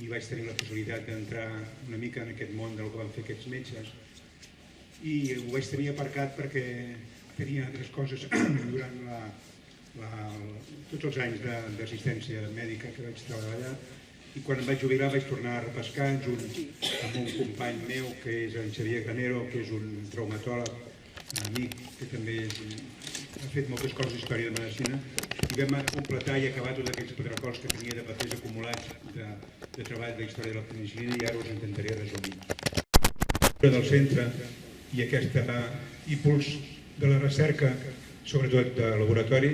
i vaig tenir la possibilitat d'entrar una mica en aquest món del que van fer aquests metges. I ho vaig tenir aparcat perquè tenia altres coses durant tots els anys d'assistència mèdica que vaig treballar allà. I quan em vaig jubilar vaig tornar a repescar junt amb un company meu que és en Xavier Granero, que és un traumatòleg, amic, que també ha fet moltes coses d'història de medicina, i vam completar i acabar tots aquells pedrecols que tenia de papers acumulats de treball de història de la penicil·lina, i ara us intentaré resumir. Del centre i aquest impuls de la recerca, sobretot de laboratori,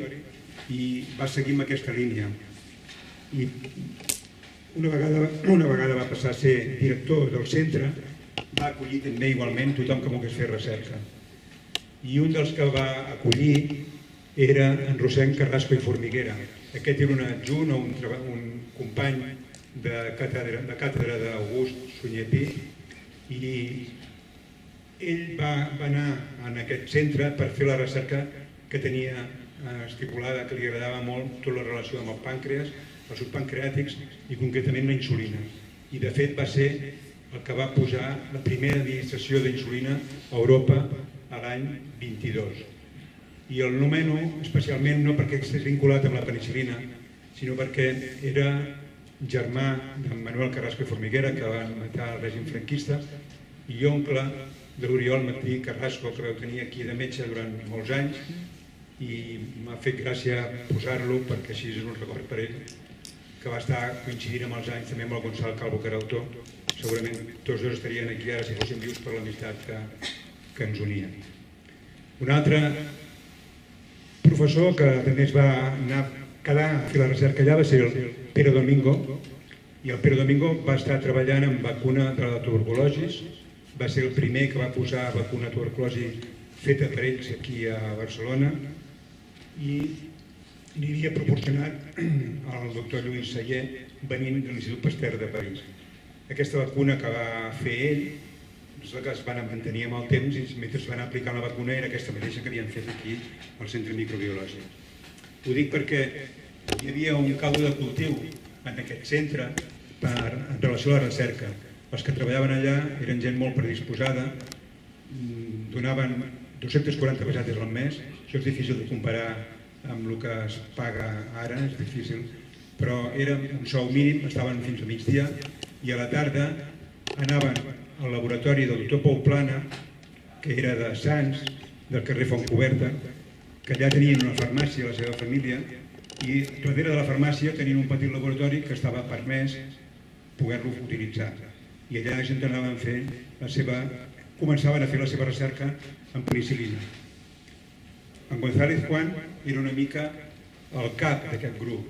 i va seguir amb aquesta línia. I una vegada va passar a ser director del centre, va acollir també igualment tothom que volgués fer recerca. I un dels que va acollir era en Rossend Carrasco i Formiguera. Aquest era un adjunt o un company de càtedra d'August Sunyer Pi, i ell va anar en aquest centre per fer la recerca que tenia estipulada, que li agradava molt tota la relació amb el pàncreas, els subpancreàtics i concretament la insulina. I de fet va ser el que va posar la primera administració d'insulina a Europa a l'any 22. I el nomeno especialment no perquè estigués vinculat amb la penicil·lina, sinó perquè era germà d'en Manuel Carrasco i Formiguera, que van matar el règim franquista, i oncle de l'Oriol Martí Carrasco, que vau tenir aquí de metge durant molts anys, i m'ha fet gràcia posar-lo perquè així és un record per ell, que va estar coincidint amb els anys també amb el Gonçal Calvo, que era autor. Segurament tots dos estarien aquí ara si fossin vius per l'amistat que ens unia. Un altre professor que també es va anar quedar a fer la recerca allà va ser el Pere Domingo, i el Pere Domingo va estar treballant en vacuna de la tuberculosi, va ser el primer que va posar vacuna tuberculosi feta per ells aquí a Barcelona, i li havia proporcionat al doctor Lluís Sayer venint de l'Institut Pasteur de París. Aquesta vacuna que va fer ell és la que es van mantenir amb el temps, i mentre es van aplicar la vacuna era aquesta mateixa que havien fet aquí al Centre Microbiològic. Ho dic perquè hi havia un caldo de cultiu en aquest centre en relació a la recerca. Els que treballaven allà eren gent molt predisposada, donaven 240 pessetes al mes. Això és difícil de comparar amb el que es paga ara, és difícil, però era un sou mínim, estaven fins a migdia, i a la tarda anaven al laboratori del doctor Pau Plana, que era de Sants, del carrer Fontcoberta, que allà tenien una farmàcia, la seva família, i darrere de la farmàcia tenien un petit laboratori que estava permès poder-lo utilitzar. I allà la gent començaven a fer la seva recerca en penicil·lina. En González Juan era una mica el cap d'aquest grup,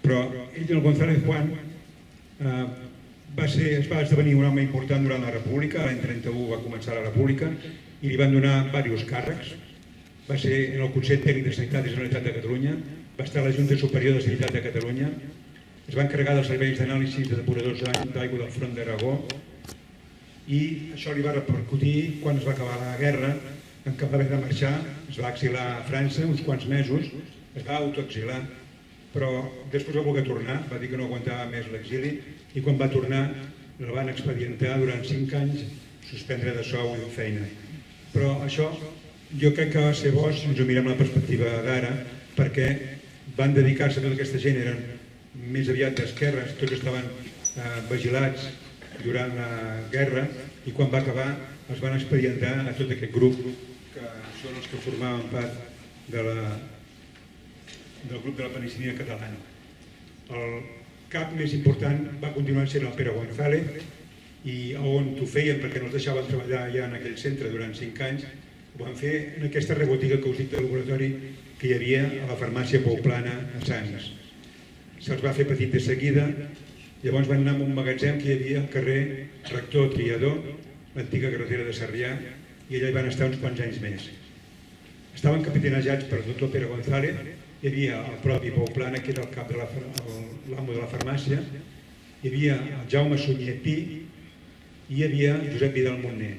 però ell, el González Juan, es va esdevenir un home important durant la República. L'any 31 va començar la República i li van donar diversos càrrecs. Va ser en el Consell Tècnic de Sanitat de la Generalitat de Catalunya, va estar a la Junta Superior de Sanitat de Catalunya, es va encarregar dels serveis d'anàlisi de depuradors d'aigua del Front d'Aragó, i això li va repercutir quan es va acabar la guerra, en què va haver de marxar. Es va exilar a França uns quants mesos, es va autoexilar, però després va voler tornar, va dir que no aguantava més l'exili, i quan va tornar el van expedientar durant 5 anys, suspendre de sou i de feina. Però això jo crec que va ser bo si ens ho mirem la perspectiva d'ara, perquè van dedicar-se a tota aquesta gent, eren més aviat d'esquerres, tots estaven vigilats durant la guerra, i quan va acabar es van expedientar a tot aquest grup, que són els que formaven part del grup de la penicil·lina catalana. El cap més important va continuar sent el Pere González, i on ho feien perquè no els deixaven treballar ja en aquell centre durant 5 anys, ho van fer en aquesta rebotiga que us dic de laboratori que hi havia a la farmàcia Pau Plana a Sants. Se'ls va fer petit de seguida, llavors van anar a un magatzem que hi havia al carrer Rector Triador, l'antiga carretera de Sarrià, i allà hi van estar uns quants anys més. Estaven capitanejats per el doctor Pere González, hi havia el propi Pau Plana, que era el cap de l'amo de la farmàcia, hi havia el Jaume Sunyer Pi i hi havia Josep Vidal Montner.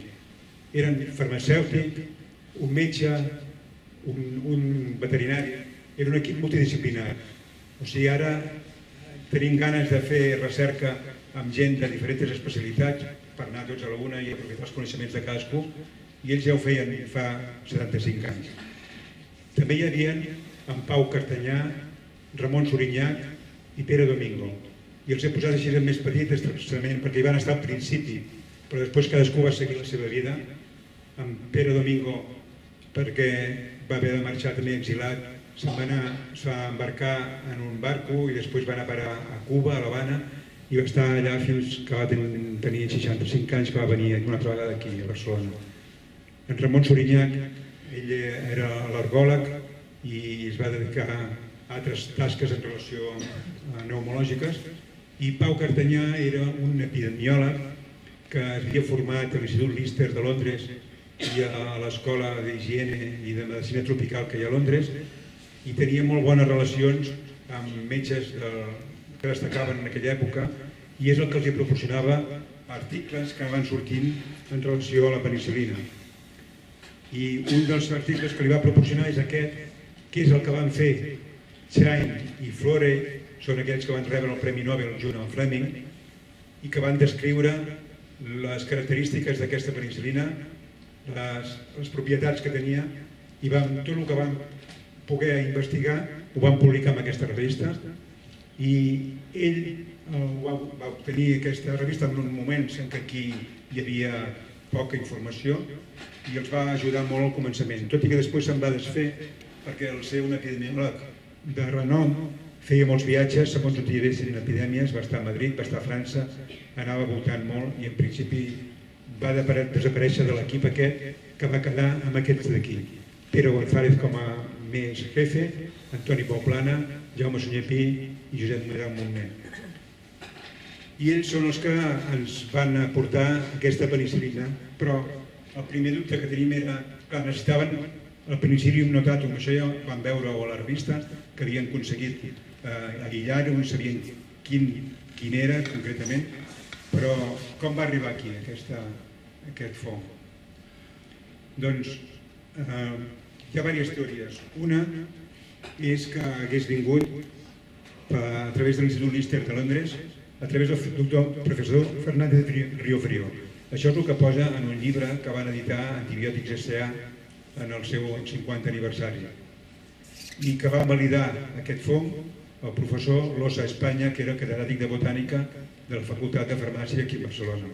Eren farmacèutic, un metge, un veterinari, era un equip multidisciplinar. O sigui, ara tenim ganes de fer recerca amb gent de diferents especialitats per anar tots a la una i aprofitar els coneixements de cadascú, i ells ja ho feien fa 75 anys. També hi havia en Pau Cartanyà, Ramon Sorinyac i Pere Domingo. I els he posat així més petits extremament perquè hi van estar al principi, però després cadascú va seguir la seva vida. En Pere Domingo, perquè va haver de marxar també exilat, se'n va embarcar en un barco i després va anar a parar a Cuba, a l'Havana, i va estar allà fins que va tenir 65 anys, que va venir una altra vegada aquí, a Barcelona. En Ramon Sorinyac, ell era alergòleg i es va dedicar a altres tasques en relació a pneumològiques, i Pau Cartanyà era un epidemiòleg que havia format a l'Institut Lister de Londres i a l'Escola d'Higiene i de Medicina Tropical que hi ha a Londres, i tenia molt bones relacions amb metges que destacaven en aquella època, i és el que els proporcionava articles que van sortint en relació a la penicil·lina. I un dels articles que li va proporcionar és aquest, que és el que van fer Chine i Florey, són aquells que van rebre el Premi Nobel junt amb Fleming, i que van descriure les característiques d'aquesta penicil·lina, les propietats que tenia, i tot el que van poder investigar ho van publicar en aquesta revista, i ell va obtenir aquesta revista en uns moments en què aquí hi havia poca informació i els va ajudar molt al començament, tot i que després se'n va desfer perquè al ser un epidemiòleg de renom feia molts viatges, segons on hi haguessin epidèmies, va estar a Madrid, va estar a França, anava voltant molt i en principi va desaparèixer de l'equip aquest que va quedar amb aquests d'aquí. Pere González com a més jefe, Antoni Pauplana, Jaume Sunyer Pi i Josep Madreu Montner. I ells són els que ens van aportar aquesta penicil·lina, però el primer dubte que tenim era que necessitaven el Penicillium notatum, això ja van veure a la revista, que havien aconseguit aïllar-ho, no sabien quin era concretament, però com va arribar aquí aquest fong? Doncs hi ha diverses teories. Una és que hagués vingut a través de l'Institut Lister de Londres, a través del professor Fernández Riofrío. Això és el que posa en un llibre que van editar Antibiòtics S.A. en el seu 50 aniversari, i que va validar aquest fong el professor Losa Espanya, que era catedràtic de botànica de la Facultat de Farmàcia aquí a Barcelona.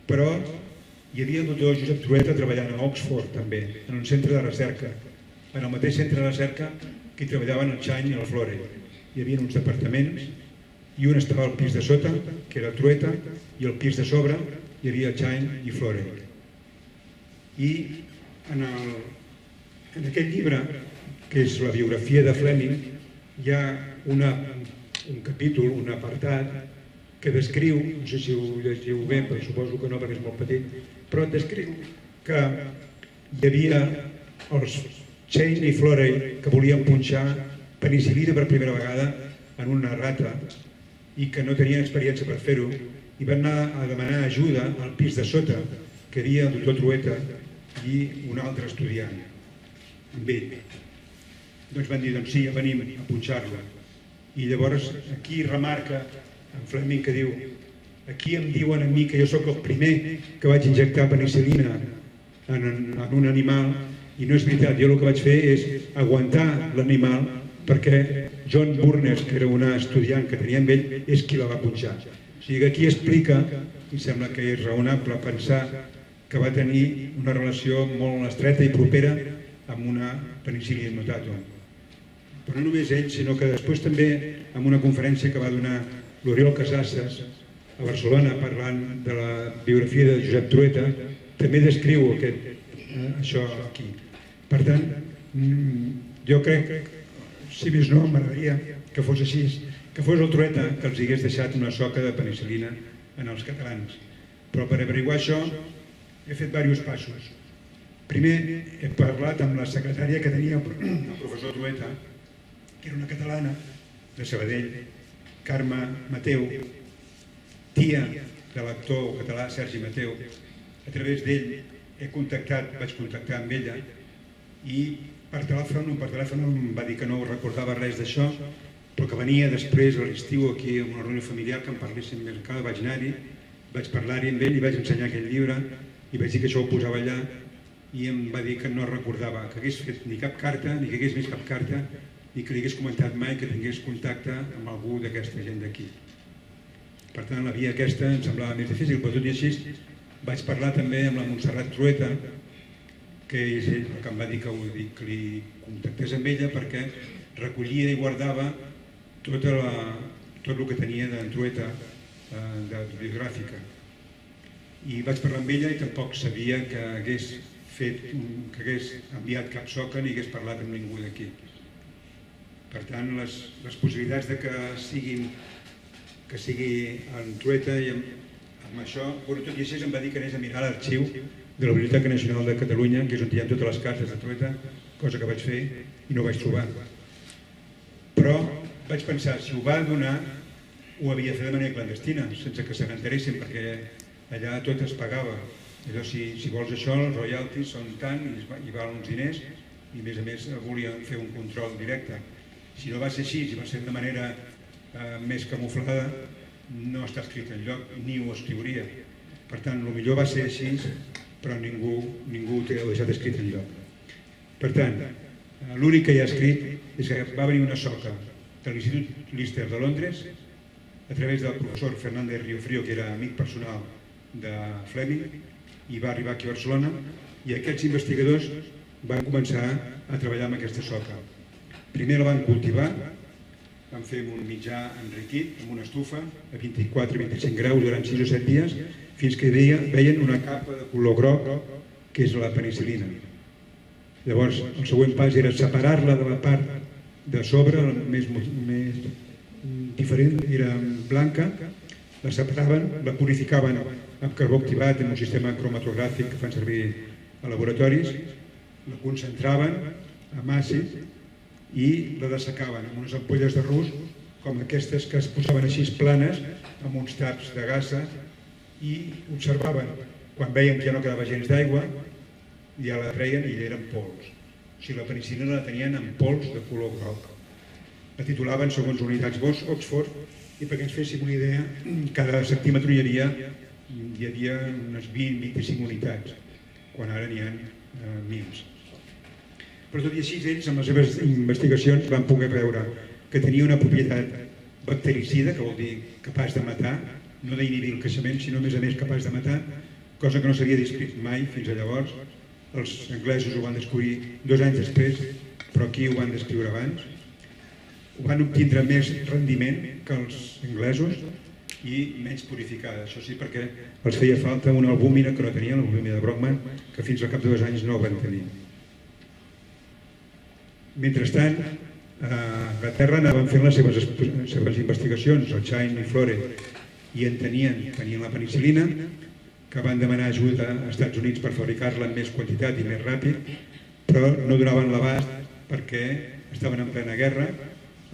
Però hi havia el doctor Josep Trueta treballant a Oxford també, en un centre de recerca, en el mateix centre de recerca que hi treballaven el Chine i el Florey. Hi havia uns departaments i un estava al pis de sota, que era Trueta, i al pis de sobre hi havia Chine i Florey. I en aquest llibre, que és la biografia de Fleming, hi ha un capítol, un apartat, que descriu, no sé si ho llegiu bé, però suposo que no perquè és molt petit, però descriu que hi havia els Chine i Florey que volien punxar penicil·lina per primera vegada en una rata i que no tenien experiència per fer-ho, i van anar a demanar ajuda al pis de sota, que hi havia el doctor Trueta i un altre estudiant amb ell. Doncs van dir, doncs sí, ja venim a punxar-la. I llavors aquí remarca en Fleming que diu: aquí em diuen a mi que jo sóc el primer que vaig injectar penicil·lina en un animal, i no és veritat, jo el que vaig fer és aguantar l'animal perquè John Burners, que era un estudiant que tenia amb ell, és qui la va punxar. O sigui que aquí explica, i sembla que és raonable pensar, que va tenir una relació molt estreta i propera amb una Penicillium notatum. Però no només ell, sinó que després també en una conferència que va donar l'Oriol Casasses a Barcelona parlant de la biografia de Josep Trueta, també descriu això aquí. Per tant, jo crec, si més no, m'agradaria que fos així, que fos el Trueta que els hagués deixat una soca de penicil·lina en els catalans. Però per averiguar això he fet diversos passos. Primer he parlat amb la secretària que tenia el professor Trueta, que era una catalana de Sabadell, Carme Mateu, tia de l'actor català Sergi Mateu. A través d'ell vaig contactar amb ella, i per telèfon em va dir que no recordava res d'això, però que venia després a l'estiu aquí a una reunió familiar que em parlessin més encara. Vaig anar-hi, vaig parlar-hi amb ell i vaig ensenyar aquell llibre i vaig dir que això ho posava allà i em va dir que no recordava que hagués fet ni cap carta, ni que hagués vist cap carta, ni que li hagués comentat mai que tingués contacte amb algú d'aquesta gent d'aquí. Per tant, la via aquesta em semblava més difícil, però tot i així vaig parlar també amb la Montserrat Trueta, que és ell que em va dir que li contactés amb ella perquè recollia i guardava tot el que tenia d'en Trueta de bibliogràfica. I vaig parlar amb ella i tampoc sabia que hagués enviat cap soca ni hagués parlat amb ningú d'aquí. Per tant, les possibilitats de que sigui en Trueta i amb això, tot i així em va dir que anés a mirar l'arxiu de la Biblioteca Nacional de Catalunya, que és on hi ha totes les cartes de Trueta, cosa que vaig fer i no vaig trobar. Però vaig pensar, si ho va donar, ho havia de fer de manera clandestina, sense que se n'enteressin, perquè allà tot es pagava. Si vols això, els royalties són tant i valen uns diners, i a més volien fer un control directe. Si no va ser així, si va ser de manera més camuflada, no està escrit enlloc, ni ho escriuria. Per tant, el millor va ser així, però ningú ho ha deixat escrit enlloc. Per tant, l'únic que hi ha escrit és que va venir una soca de l'Institut Lister de Londres a través del professor Fernández Riofrío, que era amic personal de Fleming, i va arribar aquí a Barcelona, i aquests investigadors van començar a treballar amb aquesta soca. Primer la van cultivar, van fer un mitjà enriquit, amb una estufa, a 24-25 graus durant 6 o 7 dies, fins que veien una capa de color groc, que és la penicil·lina. Llavors, el següent pas era separar-la de la part de sobre, la més diferent, era blanca, la separaven, la purificaven amb carbó activat en un sistema cromatogràfic que fan servir a laboratoris, la concentraven amb àcid i la dessecaven amb unes ampolles de rus com aquestes que es posaven així planes amb uns taps de gassa i observaven. Quan veien que ja no quedava gens d'aigua, ja la treien i eren pols. O sigui, la penicil·lina la tenien en pols de color groc. La titulaven segons unitats Oxford i perquè ens féssim una idea, cada centímetre hi havia unes 20-25 unitats, quan ara n'hi ha mils. Però tot i així, ells, amb les seves investigacions, van poder veure que tenia una propietat bactericida, que vol dir capaç de matar, no d'inhibir el creixement, sinó a més capaç de matar, cosa que no s'havia descrit mai fins a llavors. Els anglesos ho van descobrir 2 anys després, però aquí ho van descriure abans. Ho van obtindre més rendiment que els anglesos i menys purificada. Això sí, perquè els feia falta una albúmina que no tenien, l'albúmina de Brockman, que fins al cap de 2 anys no ho van tenir. Mentrestant, a Anglaterra anaven fent les seves investigacions, el Chain i Flore, i en tenien la penicil·lina, que van demanar ajuda als Estats Units per fabricar-la en més quantitat i més ràpid, però no donaven l'abast perquè estaven en plena guerra,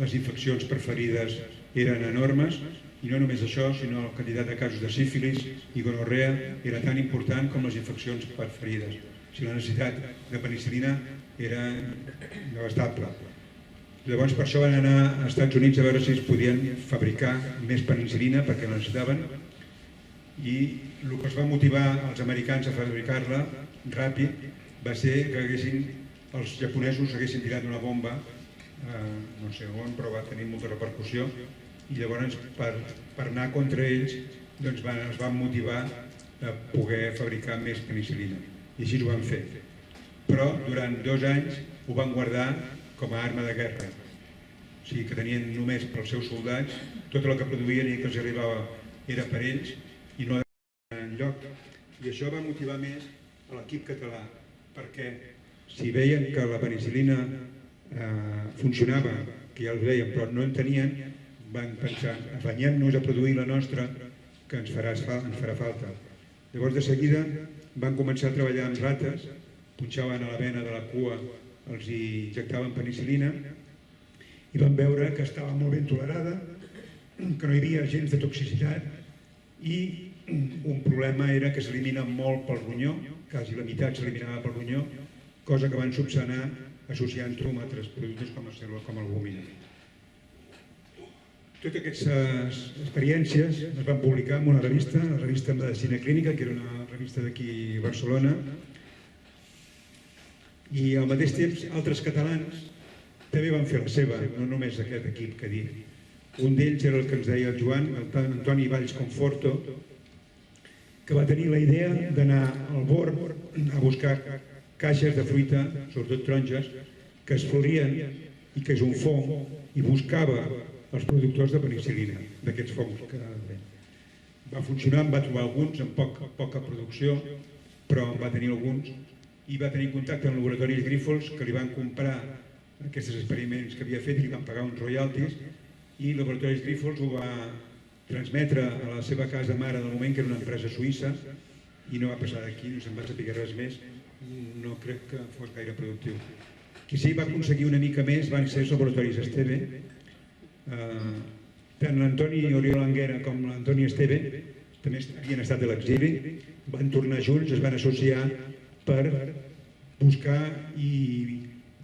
les infeccions per ferides eren enormes, i no només això, sinó la quantitat de casos de sífilis i gonorrea era tan important com les infeccions per ferides. O sigui, la necessitat de penicil·lina era devastable. Llavors, per això van anar als Estats Units a veure si es podien fabricar més penicil·lina perquè la necessitaven, i el que els va motivar els americans a fabricar-la ràpid va ser que els japonesos haguessin tirat una bomba, no sé on, però va tenir molta repercussió, i llavors per anar contra ells es van motivar a poder fabricar més penicil·lina, i així ho van fer. Però durant 2 anys ho van guardar com a arma de guerra, o sigui que tenien només pels seus soldats, tot el que produïen i que els arribava era per ells i no enlloc. I això va motivar més a l'equip català, perquè si veien que la penicil·lina funcionava, que ja ho veien, però no en tenien, van pensar, afanyem-nos a produir la nostra, que ens farà falta. Llavors, de seguida, van començar a treballar amb rates, punxaven a la vena de la cua, els hi injectaven penicil·lina, i van veure que estava molt ben tolerada, que no hi havia gens de toxicitat, i un problema era que s'elimina molt pel ronyó, quasi la meitat s'eliminava pel ronyó, cosa que van subsanar associant-ho amb altres productes com l'albúmina. Totes aquestes experiències es van publicar en una revista, la revista Medicina Clínica, que era una revista d'aquí a Barcelona, i al mateix temps altres catalans també van fer la seva, no només aquest equip que dic. Un d'ells era el que ens deia el Joan, Antoni Valls Conforto, que va tenir la idea d'anar al bord a buscar caixes de fruita, sobretot taronges, que es florien i que és un fong, i buscava els productors de penicil·lina, d'aquests fongs. Va funcionar, en va trobar alguns amb poca producció, però en va tenir alguns, i va tenir contacte amb laboratoris Grífols que li van comprar aquests experiments que havia fet i li van pagar uns royalties, i laboratoris Grífols ho va transmetre a la seva casa mare en el moment, que era una empresa suïssa, i no va passar d'aquí, no se'n va saber res més, no crec que fos gaire productiu. Qui sí va aconseguir una mica més van ser els laboratoris Esteve. Tant l'Antoni Oriol Anguera com l'Antoni Esteve també havien estat a l'exili, van tornar junts, es van associar per buscar i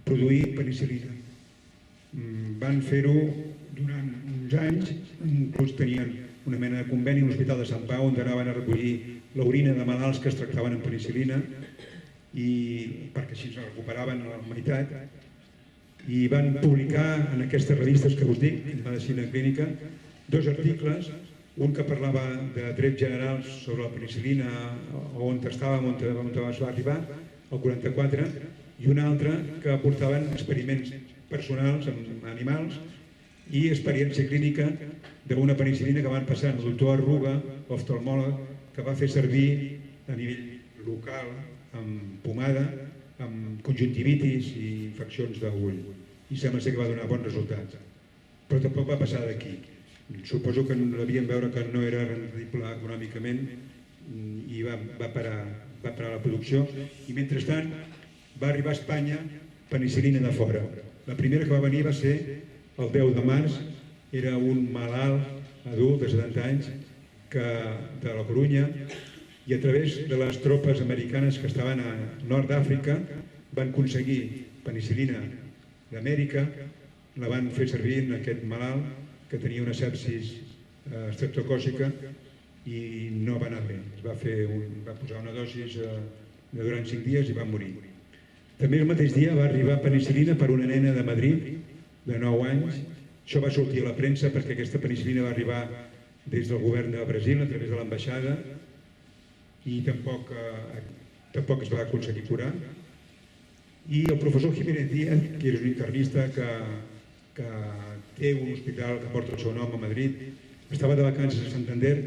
produir penicil·lina. Van fer-ho durant uns anys, inclús tenien una mena de conveni a l'Hospital de Sant Pau on anaven a recollir l'orina de malalts que es tractaven amb penicil·lina, perquè així es recuperaven a la meitat, i van publicar en aquestes revistes que us dic, en Medicina Clínica, 2 articles, un que parlava de trets generals sobre la penicil·lina, on estàvem, on va arribar, el 44, i un altre que aportaven experiments personals amb animals i experiència clínica d'una penicil·lina que van passar el doctor Arruga, oftalmòleg, que va fer servir a nivell local, amb pomada, amb conjuntivitis i infeccions d'ull. I sembla ser que va donar bons resultats. Però tampoc va passar d'aquí. Suposo que devien veure que no era rendible econòmicament i va parar la producció. I mentrestant va arribar a Espanya penicil·lina de fora. La primera que va venir va ser el 10 de març. Era un malalt adult de 70 anys de la Corunya, i a través de les tropes americanes que estaven a nord d'Àfrica van aconseguir penicil·lina d'Amèrica, la van fer servir en aquest malalt que tenia una sepsis estreptocòcica i no va anar bé. Va posar una dosi durant 5 dies i va morir. També el mateix dia va arribar penicil·lina per una nena de Madrid de 9 anys. Això va sortir a la premsa perquè aquesta penicil·lina va arribar des del govern de Brasil a través de l'ambaixada i tampoc es va aconseguir curar. I el professor Jiménez Díaz, que és un internista que té un hospital que porta el seu nom a Madrid, estava de vacances a Santander,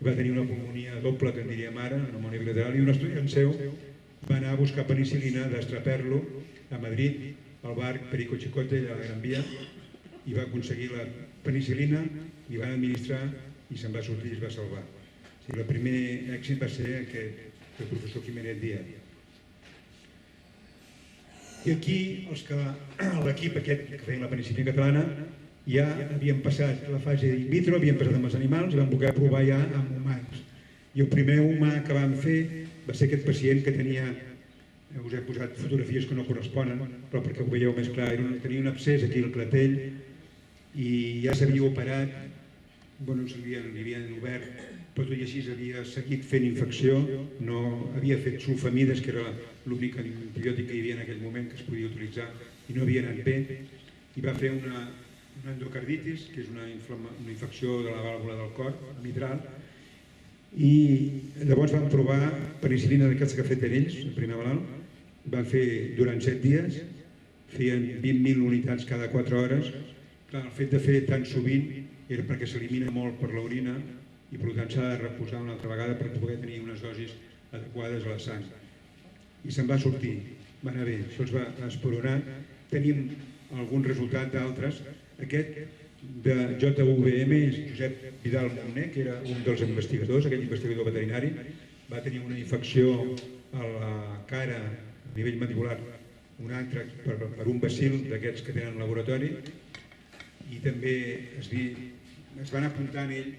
va tenir una pulmonia doble, que en diríem ara, una pulmonia bilateral, i un estudiant seu va anar a buscar penicil·lina d'Estraperlo a Madrid, al bar Perico Chicote, a la Gran Via, i va aconseguir la penicil·lina, i van administrar i se'n va sortir i es va salvar. El primer èxit va ser aquest, el professor Jiménez Díaz. I aquí l'equip aquest que feia la penicil·lina catalana ja havien passat la fase in vitro, havien passat amb els animals i van poder provar ja amb humans. I el primer humà que vam fer va ser aquest pacient que tenia, us he posat fotografies que no corresponen, però perquè ho veieu més clar, tenia un abscés aquí al clatell i ja s'havia operat, li havien obert, però tot i així havia seguit fent infecció, no havia fet sulfamides, que era l'únic antibiòtic que hi havia en aquell moment que es podia utilitzar, i no havia anat bé, i va fer una endocarditis, que és una infecció de la vàlvula del cor, mitral, i llavors van provar penicil·lina d'aquests que ha fet ells, el primer malalt, van fer durant 7 dies, feien 20.000 unitats cada 4 hores. El fet de fer tan sovint era perquè s'elimina molt per l'orina i per tant s'ha de reposar una altra vegada per poder tenir unes dosis adequades a la sang. I se'n va sortir, va anar bé, això es va esporonar. Tenim algun resultat d'altres. Aquest de JVM és Josep Vidal Moner, que era un dels investigadors, aquell investigador veterinari. Va tenir una infecció a la cara a nivell mandibular, un altre per un bacil d'aquests que tenen al laboratori, i també es van apuntar en ell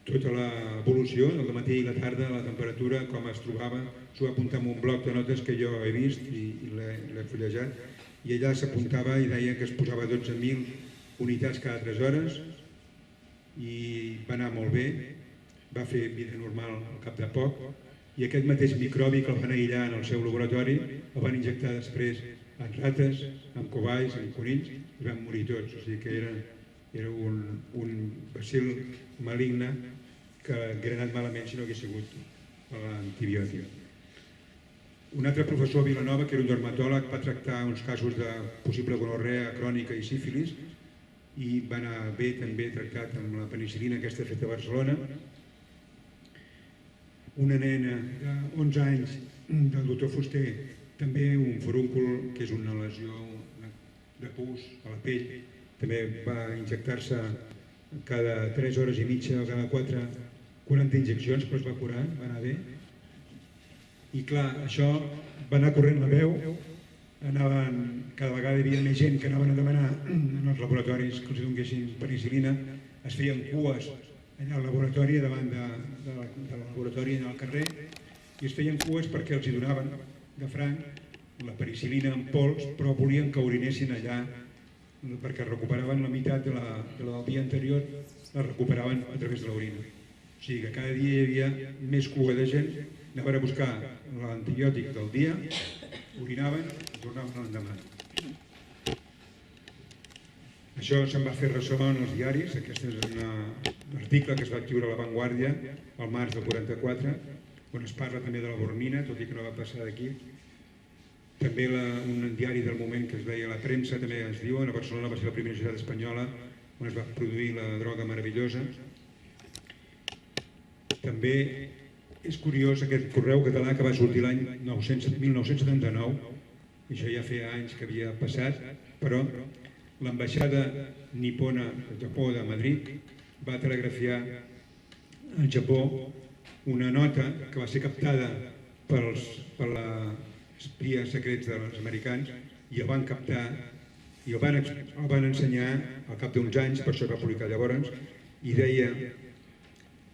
tota l'evolució, el matí i la tarda, la temperatura, com es trobava. S'ho va apuntar en un bloc de notes que jo he vist i l'he fullejat, i allà s'apuntava i deia que es posava 12.000 unitats cada 3 hores i va anar molt bé, va fer vida normal al cap de poc, i aquest mateix microbi que el van aïllar en el seu laboratori el van injectar després en rates, en covalls, en conills, i van morir tots. O sigui que era un bacil maligne que hauria anat malament si no hagués sigut l'antibiòtic. Un altre professor a Vilanova, que era un dermatòleg, va tractar uns casos de possible gonorrea crònica i sífilis i va anar bé també tractat amb la penicil·lina aquesta feta a Barcelona. Una nena de 11 anys del doctor Fuster, també un forúncul, que és una lesió de pus a la pell, també va injectar-se cada 3 hores i mitja o cada 40 injeccions, però es va curar, va anar bé. I clar, això va anar corrent la veu, cada vegada hi havia més gent que anaven a demanar en els laboratoris que els donguessin penicil·lina, es feien cues allà al laboratori, davant del laboratori allà al carrer, i es feien cues perquè els hi donaven de franc la penicil·lina en pols, però volien que orinessin allà perquè recuperaven la meitat de la del dia anterior, la recuperaven a través de l'orina. O sigui que cada dia hi havia més cua de gent, anaven a buscar l'antibiòtic del dia, orinaven i tornaven l'endemà. Això se'n va fer ressò en els diaris. Aquest és un article que es va escriure a La Vanguardia al març del 44, on es parla també de la bormina, tot i que no va passar d'aquí. També un diari del moment que es deia La Premsa, també es diu, a Barcelona va ser la primera ciutat espanyola on es va produir la droga meravellosa. També és curiós aquest correu català que va sortir l'any 1979, i això ja feia anys que havia passat, però l'ambaixada nipona del Japó de Madrid va telegrafiar al Japó una nota que va ser captada per espies secrets dels americans i el van captar i el van ensenyar al cap d'uns anys, per això va publicar llavors, i deia: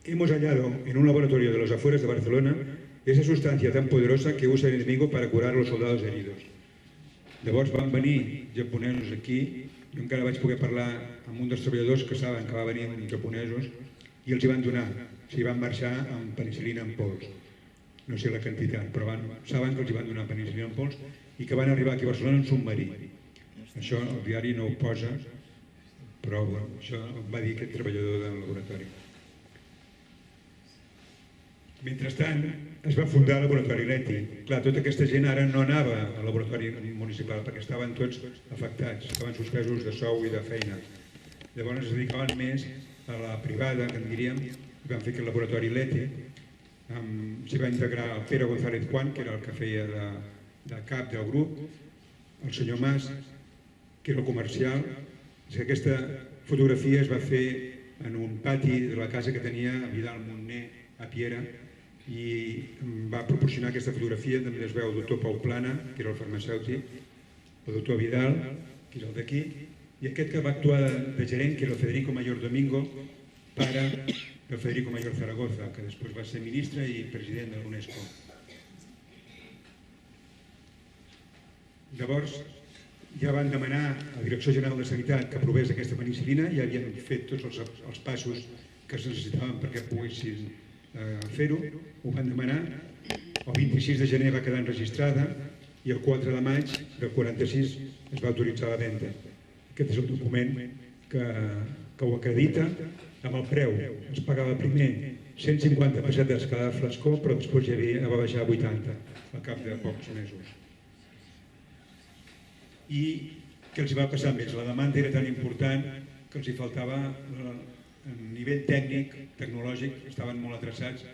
hemos hallado en un laboratorio de los afueras de Barcelona esa sustancia tan poderosa que usa el enemigo para curar a los soldados heridos. Llavors van venir japonesos aquí, jo encara vaig poder parlar amb un dels treballadors que saben que va venir uns japonesos i els hi van donar, o sigui, van marxar amb penicil·lina en pols. No sé la quantitat, però saben que els hi van donar penicil·lina en pols i que van arribar aquí a Barcelona en submarí. Això el diari no ho posa, però això va dir aquest treballador del laboratori. Mentrestant, es va fundar el laboratori Leti. Clar, tota aquesta gent ara no anava al laboratori municipal perquè estaven tots afectats, estaven suspesos de sou i de feina. Llavors es dedicaven més a la privada, que en diríem, i van fer aquest laboratori Leti. S'hi va integrar el Pere González Juan, que era el que feia de cap del grup, el senyor Mas, que era el comercial. Aquesta fotografia es va fer en un pati de la casa que tenia a Vidal-Montner, a Piera, i va proporcionar aquesta fotografia. També es veu el doctor Pau Plana, que era el farmacèutic, el doctor Vidal, que és el d'aquí, i aquest que va actuar de gerent, que era el Federico Mayor Domingo, pare del Federico Mayor Zaragoza, que després va ser ministre i president de l'UNESCO. Llavors ja van demanar a la Direcció General de Sanitat que aprovés aquesta penicil·lina, ja havien fet tots els passos que es necessitaven perquè poguessin fer-ho, ho van demanar, el 26 de gener va quedar enregistrada i el 4 de maig del 46 es va autoritzar la venda. Aquest és el document que ho acredita amb el preu. Es pagava primer 150 pessetes cada flascó, però després ja va baixar a 80 al cap de pocs mesos. I què els va passar més? La demanda era tan important que els hi faltava a nivell tècnic, tecnològic, estaven molt atrasats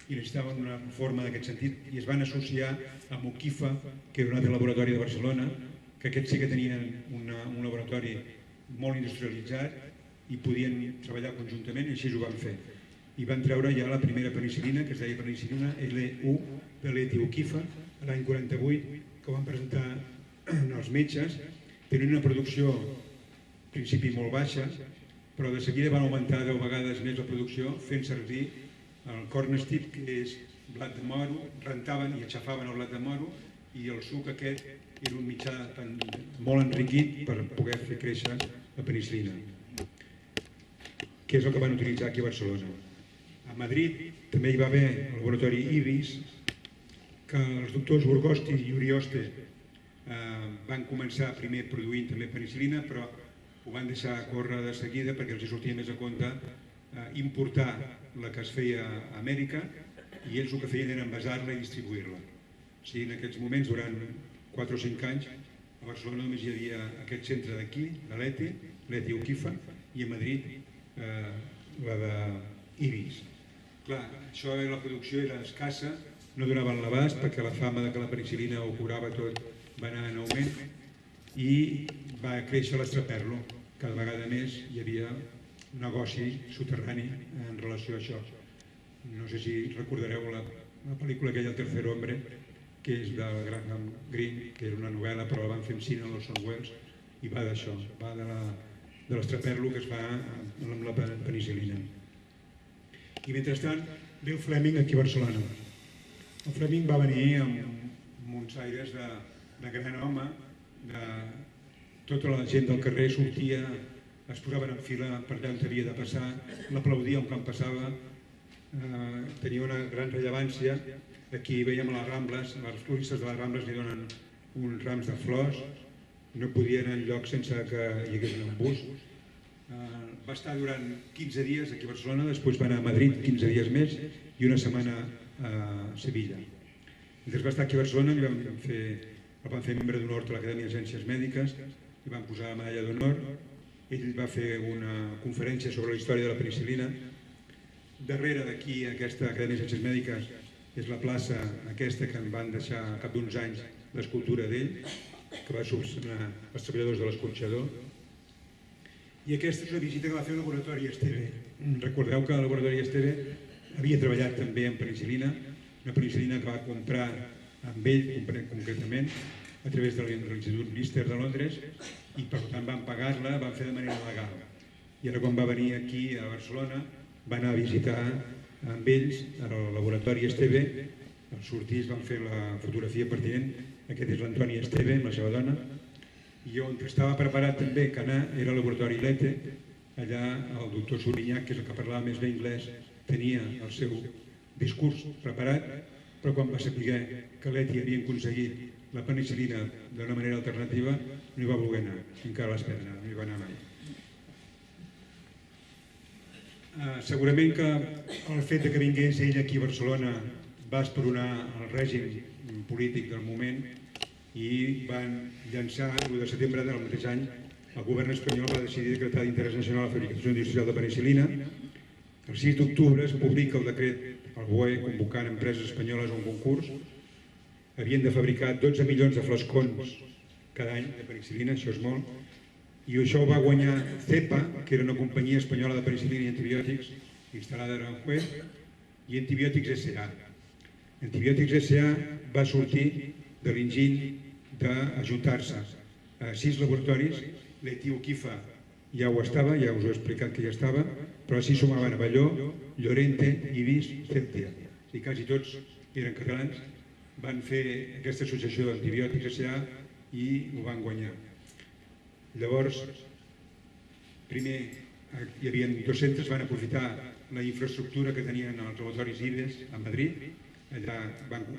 i necessitaven una reforma d'aquest sentit i es van associar amb Ukifa, que era un altre laboratori de Barcelona, que aquests sí que tenien un laboratori molt industrialitzat i podien treballar conjuntament i així ho van fer. I van treure ja la primera penicil·lina, que es deia penicil·lina L1 de Leti Ukifa, l'any 48, que van presentar als metges. Tenien una producció al principi molt baixa, però de seguida van augmentar 10 vegades més la producció fent servir el cornestip, que és blat de moro, rentaven i aixafaven el blat de moro i el suc aquest era un mitjà molt enriquit per poder fer créixer la penicil·lina. que és el que van utilitzar aquí a Barcelona. A Madrid també hi va haver el laboratori IBIS, que els doctors Burgosti i Urioste van començar primer produint també penicil·lina, però ho van deixar córrer de seguida perquè els sortia més a compte importar la que es feia a Amèrica, i ells el que feien era envasar-la i distribuir-la. O sigui, en aquests moments, durant 4 o 5 anys, a Barcelona només hi havia aquest centre d'aquí, de l'ETI Uquifa, i a Madrid la d'IBIS. Clar, això de la producció era escassa, no donaven l'abast perquè la fama de que la penicil·lina ho curava tot va anar en augment i va créixer l'estraperlo. Cada vegada més hi havia negoci soterrani en relació a això. No sé si recordareu la pel·lícula aquella, El tercer hombre, que és del Graham Greene, que era una novel·la però la van fer en cine a l'Orson Welles, i va d'això, va de l'estraperlo que es fa amb la penicil·lina. I mentrestant ve el Fleming aquí a Barcelona. El Fleming va venir amb uns aires de gran home, tota la gent del carrer sortia, es posaven en fila per allà on havia de passar, l'aplaudia quan passava, tenia una gran rellevància. Aquí veiem a les Rambles, les floristes de les Rambles li donen uns rams de flors, no podia anar enlloc sense que hi hagués un bus. Va estar durant 15 dies aquí a Barcelona, després va anar a Madrid 15 dies més i una setmana a Sevilla. Mentre va estar aquí a Barcelona el van fer membre d'honor de l'Acadèmia de Ciències Mèdiques, li van posar la medalla d'honor, ell va fer una conferència sobre la història de la penicil·lina. Darrere d'aquí, aquesta Acadèmia de Ciències Mèdiques, és la plaça aquesta que em van deixar a cap d'uns anys l'escultura d'ell, que va subvencionar els treballadors de l'escorxador. I aquesta és una visita que va fer al laboratori Esteve. Recordeu que el laboratori Esteve havia treballat també en penicil·lina, una penicil·lina que va comprar amb ell concretament a través de l'Institut Lister de Londres, i per tant van pagar-la, van fer de manera legal. I ara quan va venir aquí a Barcelona va anar a visitar amb ells al laboratori Esteve, els sortís van fer la fotografia pertinent. Aquest és l'Antoni Esteve amb la seva dona, i on estava preparat també que anar era el laboratori Lete. Allà el doctor Sorinyac, que és el que parlava més bé anglès, tenia el seu discurs preparat, però quan va saber que l'ETI havien aconseguit la penicil·lina d'una manera alternativa no hi va voler anar, encara l'espera, no hi va anar mai. Segurament que el fet que vingués ell aquí a Barcelona va esperonar el règim polític del moment i van llançar, l'1 de setembre del mateix any, el govern espanyol va decidir decretar d'interès nacional la fabricació industrial de penicil·lina. El 6 d'octubre es publica el decret al BOE convocant empreses espanyoles a un concurs. Havien de fabricar 12 milions de flascons cada any de penicil·lina, això és molt, i això ho va guanyar Cepa, que era una companyia espanyola de penicil·lina i antibiòtics instal·lada a Aranjuez, i Antibiòtics S.A. Antibiòtics S.A. va sortir de l'enginy d'ajuntar-se a 6 laboratoris. L'ETI Uquifa ja ho estava, ja us ho he explicat que ja estava, però s'hi sumaven Avelló, Llorente, Ibis, Ceuta, i quasi tots eren catalans. Van fer aquesta associació d'Antibiòtics S.A. i ho van guanyar. Llavors, primer hi havia 200, van aprofitar la infraestructura que tenien els laboratoris IBES a Madrid, allà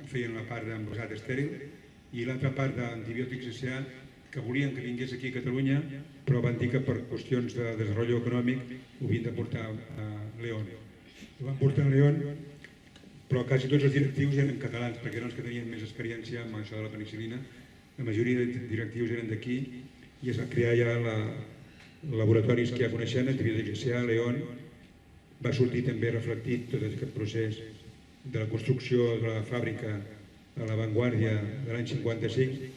feien la part d'envasat estèril, i l'altra part d'Antibiòtics S.A. que volien que vingués aquí a Catalunya, però van dir que per qüestions de desenvolupament econòmic ho havien de portar a León. Ho van portar a León, però quasi tots els directius eren catalans, perquè eren els que tenien més experiència amb això de la penicil·lina. La majoria de directius eren d'aquí i es va crear ja laboratoris que ja coneixem, Antibiòtics S.A., León. Va sortir també reflectit tot aquest procés de la construcció de la fàbrica a l'avantguàrdia de l'any 55.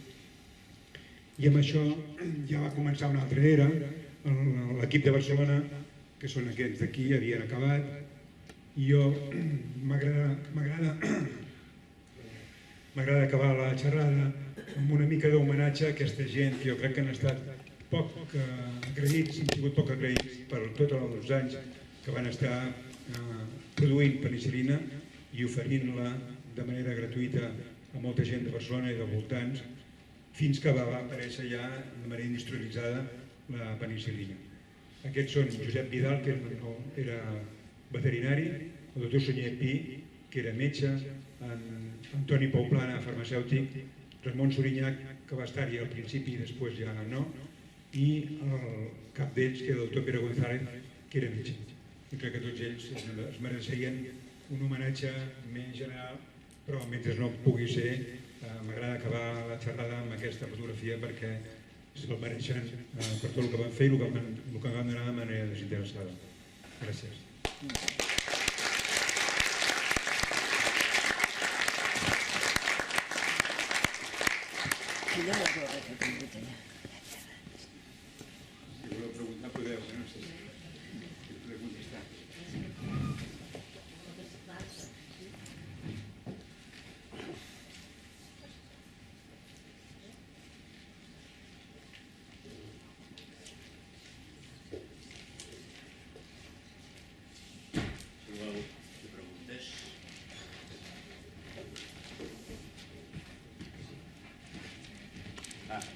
I amb això ja va començar una altra era. L'equip de Barcelona, que són aquests d'aquí, havien acabat, i jo m'agrada acabar la xerrada amb una mica d'homenatge a aquesta gent que jo crec que han estat poc agraïts, han sigut poc agraïts per tots els anys que van estar produint penicil·lina i oferint-la de manera gratuïta a molta gent de Barcelona i de voltants, fins que va aparèixer ja de manera industrialitzada la penicil·lina. Aquests són Josep Vidal, que era veterinari, el doctor Sunyer Pi, que era metge, Antoni Pauplana, farmacèutic, Ramon Sorinyac, que va estar-hi al principi i després ja no, i el cap d'ells, que era el doctor Pere González, que era metge. I crec que tots ells es mereixerien un homenatge més general, però mentre no pugui ser, m'agrada acabar la xerrada amb aquesta fotografia perquè se'l mereixen per tot el que van fer i el que van donar de manera desinteressada. Gràcies. Si voleu preguntar, podeu, no sé si podeu contestar.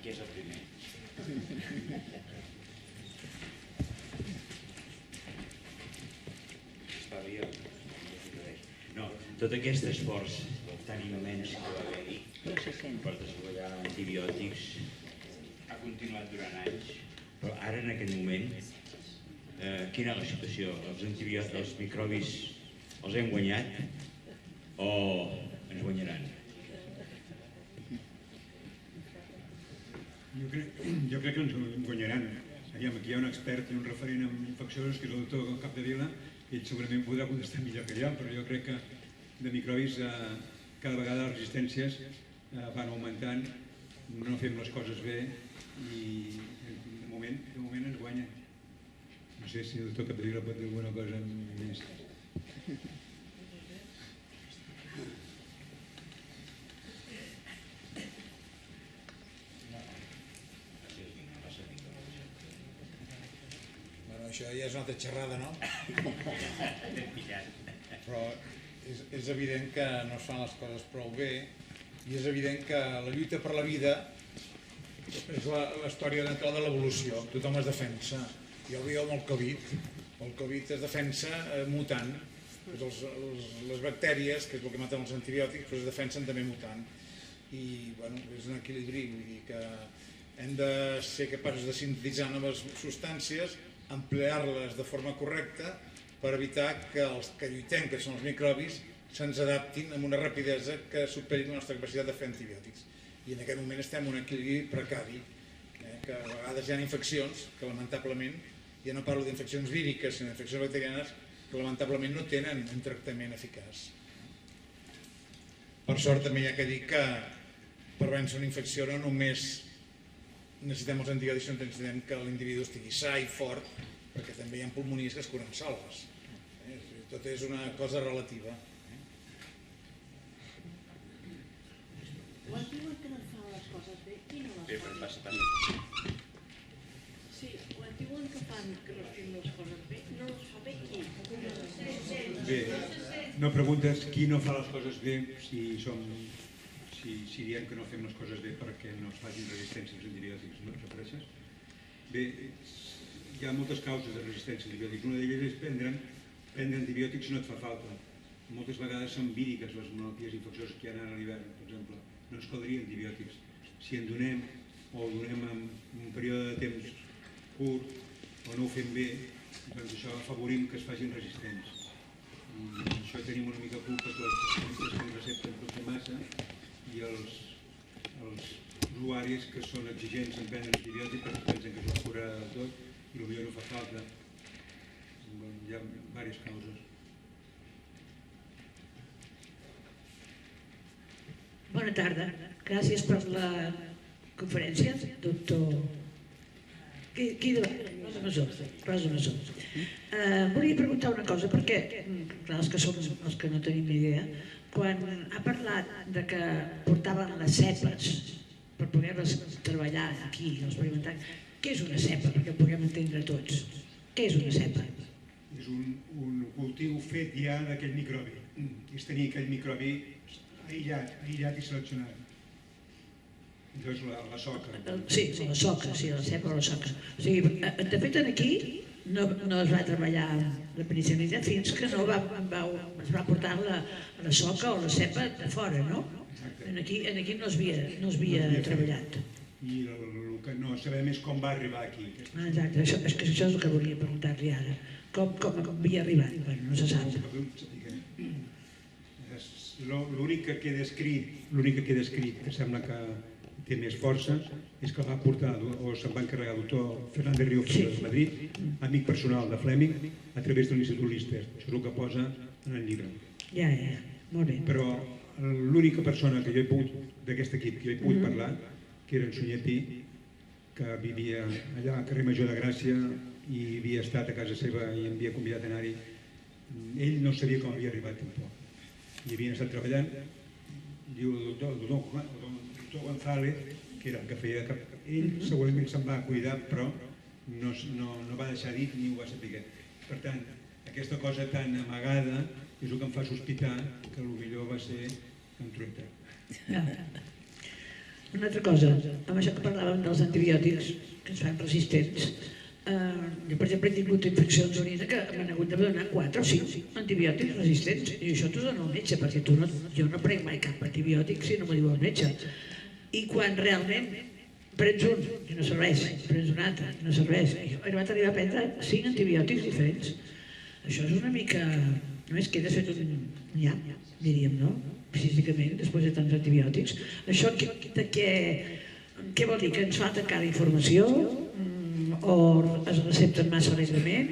Qui és el primer? Està bé. No, tot aquest esforç tan immens que va haver-hi per desenvolupar antibiòtics ha continuat durant anys, però ara en aquest moment quina és la situació? Els antibiòtics, els microbis els hem guanyat o ens guanyaran? Jo crec que ens guanyaran. Aquí hi ha un expert i un referent en infeccions, que és el doctor Capdevila, i ell segurament podrà contestar millor que jo, però jo crec que de microbis cada vegada les resistències van augmentant, no fem les coses bé i de moment ens guanyen. No sé si el doctor Capdevila pot dir alguna cosa més. Això ja és una altra xerrada, no? Però és evident que no es fan les coses prou bé i és evident que la lluita per la vida és la història de l'evolució. Tothom es defensa. Jo ho veia amb el Covid. El Covid es defensa mutant. Les bactèries, que és el que maten els antibiòtics, però es defensen també mutant. I és un equilibri. Vull dir que hem de ser capaços de sintetitzar noves substàncies, ampliar-les de forma correcta per evitar que els que lluitem, que són els microbis, se'ns adaptin amb una rapidesa que superi la nostra capacitat de fer antibiòtics. I en aquest moment estem en un equilibri precari, que a vegades hi ha infeccions que lamentablement, ja no parlo d'infeccions víriques, sinó d'infeccions bacterianes, que lamentablement no tenen un tractament eficaç. Per sort també hi ha que dir que per vèncer una infecció no només necessitem els antibiòtics, sinó que necessitem que l'individu estigui sa i fort, perquè també hi ha pulmonies que es curen soles. Tot és una cosa relativa. Quan diuen que no fan les coses bé, qui no les fa bé? Sí, quan diuen que no fan les coses bé, no les fa bé qui? Bé, no preguntes qui no fa les coses bé, si diem que no fem les coses bé perquè no es facin resistències als antibiòtics, no? Refereixes? Bé, hi ha moltes causes de resistència als antibiòtics. Una d'elles és prendre antibiòtics no et fa falta. Moltes vegades són víriques les malalties infeccioses que hi ha a l'hivern, per exemple. No ens caldrien antibiòtics. Si en donem o donem en un període de temps curt o no ho fem bé, doncs això afavorim que es facin resistents. I això tenim una mica culpa que les especialistes que ens recepten potser massa i els usuaris que són exigents en prendre antibiòtics perquè pensen que això cura tot i potser no fa falta. Hi ha diverses causes. Bona tarda. Gràcies per la conferència, doctor... Rosa Masó. Volia preguntar una cosa, perquè els que som els que no tenim ni idea, quan ha parlat de que portaven les cepes per poder-les treballar aquí, experimentar, què és una cepa, perquè ho puguem entendre tots? Què és una cepa? És un cultiu fet ja d'aquell microbi. És tenir aquell microbi aïllat i seleccionat. Doncs la soca. Sí, la soca, sí, la cepa o la soca. O sigui, de fet, aquí no es va treballar la penicil·lina fins que no es va portar la soca o la cepa de fora, no? Aquí no s'havia treballat. I el que no sabem és com va arribar aquí. Exacte, això és el que volia preguntar-li ara. Com havia arribat? Bueno, no se sap. L'únic que queda escrit, que sembla que té més força, és que va portar, o se'n va encarregar el doctor Fernández Río de Madrid, amic personal de Fleming, a través de l'Institut Lister. Això és el que posa en el llibre. Ja, molt bé. Però l'única persona que jo he pogut, d'aquest equip, que jo he pogut parlar, que era en Sunyer Pi, que vivia allà al carrer Major de Gràcia i havia estat a casa seva i em havia convidat a anar-hi, ell no sabia com havia arribat tampoc. I havien estat treballant, diu el doctor González, que era el que feia cap... Ell segurament se'n va cuidar, però no va deixar dit ni ho va saber. Per tant, aquesta cosa tan amagada és el que em fa sospitar que potser va ser un trueta. Una altra cosa, amb això que parlàvem dels antibiòtics que ens fan resistents, jo, per exemple, he tingut infeccions d'orina que m'han hagut de donar 4 o 5 antibiòtics resistents. I això t'ho dona el metge, perquè jo no prenc mai cap antibiòtic si no m'ho diu el metge. I quan realment prens un i no serveix, prens un altre i no serveix, he vaig arribar a prendre 5 antibiòtics diferents. Això és una mica... Només quedes fet un nyap, diríem, no? Físicament, després de tants antibiòtics. Això què vol dir? Que ens falta encara informació? O es recepten massa alegrement?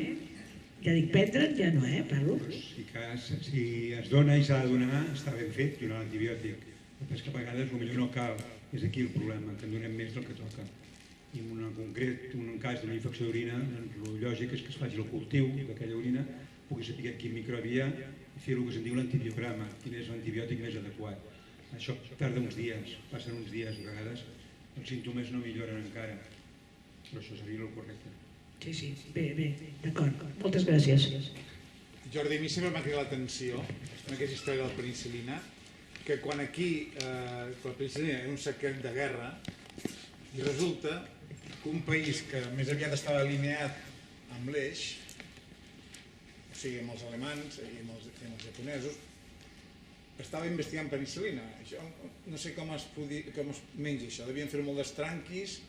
Ja dic, prendre'n ja no, parlo. Si es dona i s'ha de donar, està ben fet, donar l'antibiòtic. Però és que a vegades potser no cal, és aquí el problema, que en donem més del que toca. I en concret, en un cas d'una infecció d'orina, el lògic és que es faci el cultiu d'aquella orina, pugui saber quin microbi hi ha i fer el que se'n diu l'antibiograma, quin és l'antibiòtic més adequat. Això tarda uns dies, passen uns dies, a vegades els símptomes no milloren encara. Però això seria el correcte. Sí, bé, d'acord. Moltes gràcies. Jordi, a mi sempre m'ha cridat l'atenció en aquesta història de la penicil·lina, que quan aquí la penicil·lina era un secret de guerra, i resulta que un país que més aviat estava alineat amb l'eix, o sigui, amb els alemans i amb els japonesos, estava investigant penicil·lina. No sé com es menja això, devien fer molt d'estranquis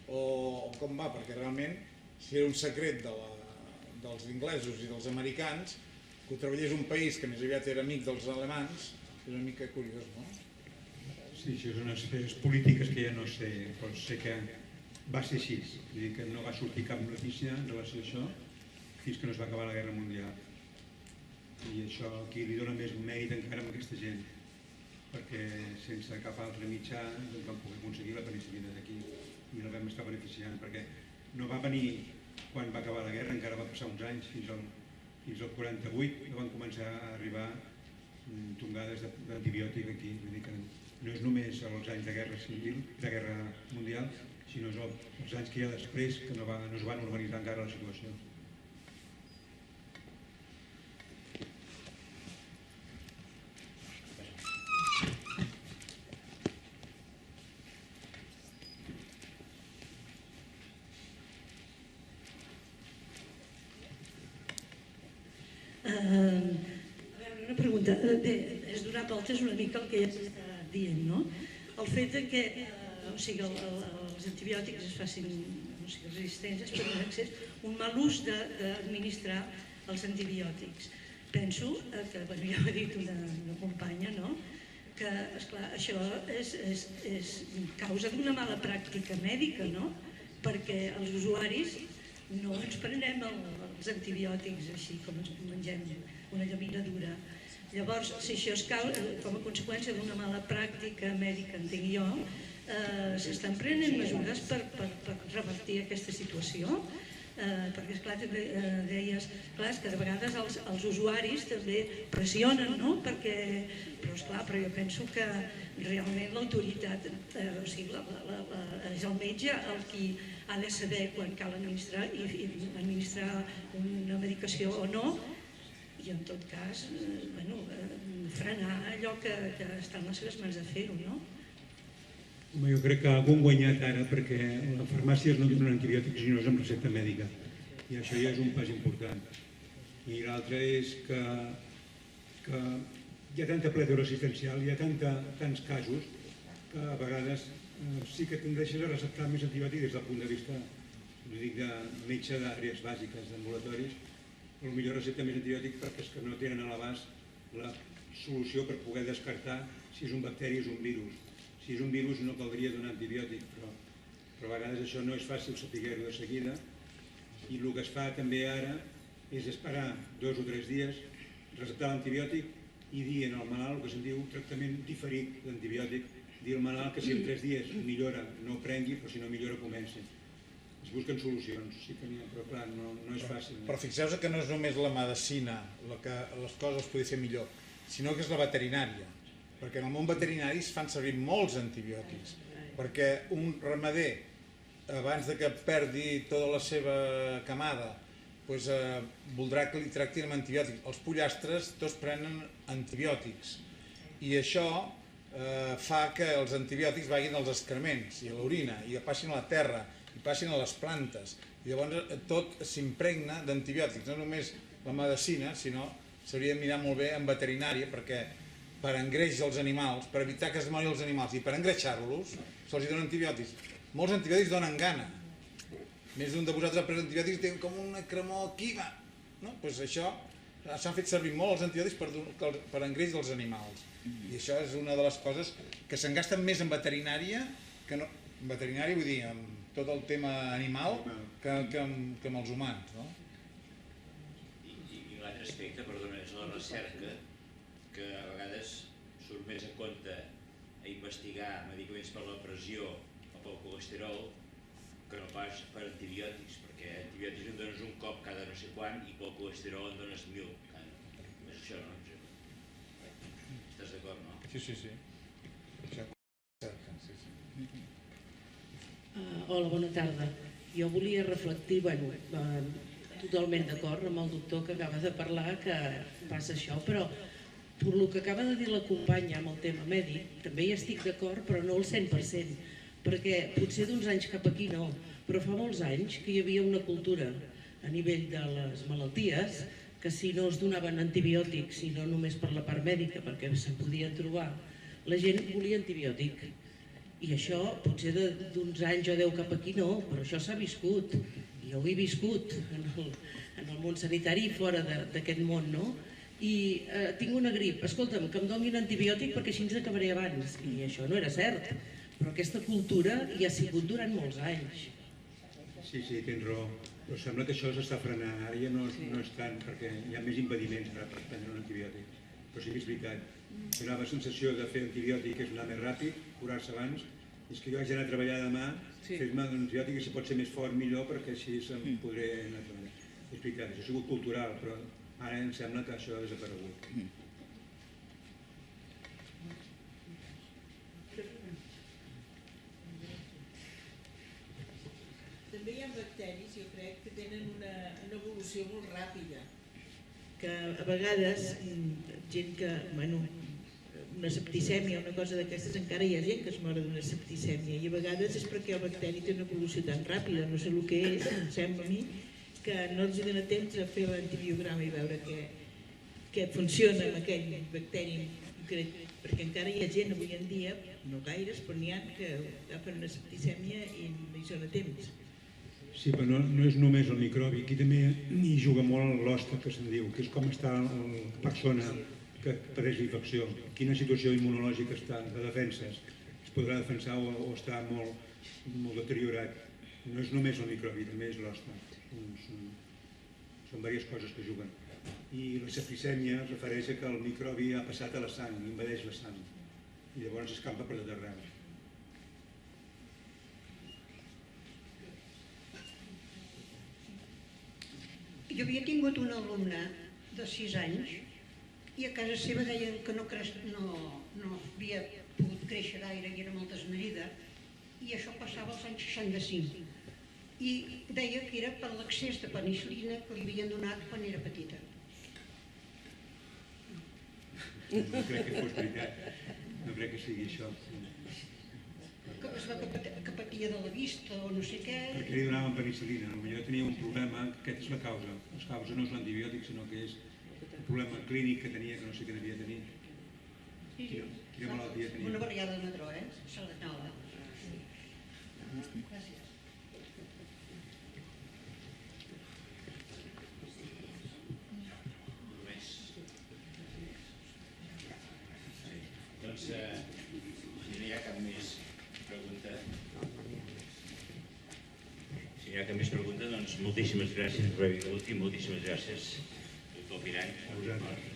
o com va, perquè realment si era un secret dels inglesos i dels americans, que ho treballés un país que més aviat era amic dels alemans, és una mica curiós, no? Sí, això és unes feres polítiques que ja no sé, però sé que va ser així, vull dir que no va sortir cap notícia en relació a això fins que no es va acabar la Guerra Mundial. I això aquí li dona més mèrit encara a aquesta gent, perquè sense cap altre mitjà doncs vam poder aconseguir la penicil·lina d'aquí i la vam estar beneficiant, perquè no va venir quan va acabar la guerra, encara va passar uns anys, fins al 48, que van començar a arribar tongades d'antibiòtic aquí. Vull dir que no és només els anys de guerra civil, de guerra mundial, sinó els anys que hi ha després que no es va normalitzar encara la situació. Una pregunta, és donar voltes una mica el que ja s'està dient, no? El fet que els antibiòtics es facin resistents, es poden accés, un mal ús d'administrar els antibiòtics. Penso que, ja ho ha dit una companya, que esclar, això és causa d'una mala pràctica mèdica, perquè els usuaris no ens prenem els antibiòtics així com ens mengem una llaminadura. Llavors, si això és com a conseqüència d'una mala pràctica mèdica, entenc jo, s'estan prenent mesures per revertir aquesta situació, perquè esclar, deies, que de vegades els usuaris també pressionen, però jo penso que realment l'autoritat, o sigui, és el metge el qui ha de saber quan cal administrar i administrar una medicació o no, i en tot cas frenar allò que està en les seves mans de fer-ho, no? Jo crec que algú ha guanyat ara perquè les farmàcies no donen antibiòtics si no és amb recepta mèdica. I i això ja és un pas important. I l'altre és que hi ha tanta plètora assistencial, hi ha tants casos, que a vegades sí que tendeixes a receptar més antibiòtics des del punt de vista, no dic de metge d'àrees bàsiques, d'ambulatoris, però millor recepta més antibiòtics perquè és que no tenen a l'abast la solució per poder descartar si és un bacteri o és un virus. Si és un virus no caldria donar antibiòtic, però a vegades això no és fàcil saber-ho de seguida, i el que es fa també ara és esperar 2 o 3 dies, receptar l'antibiòtic i dir al malalt el que se'n diu tractament diferit d'antibiòtic, dir al malalt que si en 3 dies millora no ho prengui, però si no millora comenci. Es busquen solucions, sí que n'hi ha, però clar, no és fàcil. Però fixeu-vos que no és només la medicina la que les coses podria fer millor, sinó que és la veterinària, perquè en el món veterinari es fan servir molts antibiòtics, perquè un ramader, abans de que perdi tota la seva camada, voldrà que li tractin amb antibiòtics. Els pollastres tots prenen antibiòtics i això fa que els antibiòtics vagin als excrements i a l'orina i passin a la terra i passin a les plantes, i llavors tot s'impregna d'antibiòtics. No només la medicina, sinó s'hauria de mirar molt bé en veterinària, perquè per engreix els animals, per evitar que es morin els animals i per engreixar-los se'ls donen antibiòtics. Molts antibiòtics donen gana. Més d'un de vosaltres ha pres antibiòtics i té com una cremor aquí, doncs això s'han fet servir molt els antibiòtics per engreix dels animals, i això és una de les coses que se'n gasten més en veterinària, en veterinària vull dir, amb tot el tema animal, que amb els humans. I l'altre aspecte, perdona, és la recerca, que a vegades surt més a compte a investigar medicaments per la pressió o pel colesterol que no pas per antibiòtics, perquè antibiòtics en dones un cop cada no sé quan i pel colesterol en dones 1000. És això, no? Estàs d'acord, no? Sí. Hola, bona tarda. Jo volia reflectir, totalment d'acord amb el doctor que acaba de parlar, que passa això, però per el que acaba de dir la companya amb el tema mèdic, també hi estic d'acord, però no al 100%, perquè potser d'uns anys cap aquí no, però fa molts anys que hi havia una cultura a nivell de les malalties que si no es donaven antibiòtics, si no només per la part mèdica, perquè se'n podien trobar, la gent volia antibiòtic. I això potser d'uns anys o 10 cap aquí no, però això s'ha viscut. Jo ho he viscut en el món sanitari i fora d'aquest món, no? I tinc una grip, escolta'm, que em donin antibiòtic perquè així ens acabaré abans. I això no era cert, però aquesta cultura hi ha sigut durant molts anys. Sí, tens raó, però sembla que això s'està frenant, ara ja no és tant, perquè hi ha més impediments per prendre un antibiòtic. Però sí que és veritat, donava la sensació de fer antibiòtic és anar més ràpid, curar-se abans, i és que jo haig d'anar a treballar demà, fer-me un antibiòtic, i si pot ser més fort millor, perquè així em podré anar a treballar. És veritat, això ha sigut cultural, però ara em sembla que això ha desaparegut. També hi ha bacteris, jo crec, que tenen una evolució molt ràpida. Que a vegades gent que, una septicèmia o una cosa d'aquestes, encara hi ha gent que es mor d'una septicèmia, i a vegades és perquè el bacteri té una evolució tan ràpida, no sé el que és, em sembla a mi, que no els dona temps a fer l'antibiograma i veure què funciona amb aquell bacteri, perquè encara hi ha gent avui en dia, no gaires, però n'hi ha que agafen una septicèmia i no hi són a temps. Sí, però no és només el microbi, aquí també hi juga molt l'hoste, que se'n diu, que és com està la persona que pateix l'infecció, quina situació immunològica està, de defenses, es podrà defensar o està molt deteriorat. No és només el microbi, també és l'hoste. Són diverses coses que juguen. I la septicèmia es refereix a que el microbi ha passat a la sang, invadeix la sang, i llavors escampa per tot arreu. Jo havia tingut un alumne de 6 anys i a casa seva deien que no havia pogut créixer gaire i era molt desmerida, i això passava als anys 65. I deia que era per l'excés de penicil·lina que li havien donat quan era petita. No crec que fos veritat, no crec que sigui això. que patia de la vista o no sé què. Perquè li donaven penicil·lina, potser tenia un problema, que és la causa. La causa no és l'antibiòtic, sinó que és el problema clínic que tenia, que no sé què devia tenir. Quina malaltia tenia? Una variada de madró, Cerdanyola. Gràcies. Doncs, si no hi ha cap més pregunta, doncs moltíssimes gràcies per haver vingut i moltíssimes gràcies, doctor Pirany. A vosaltres.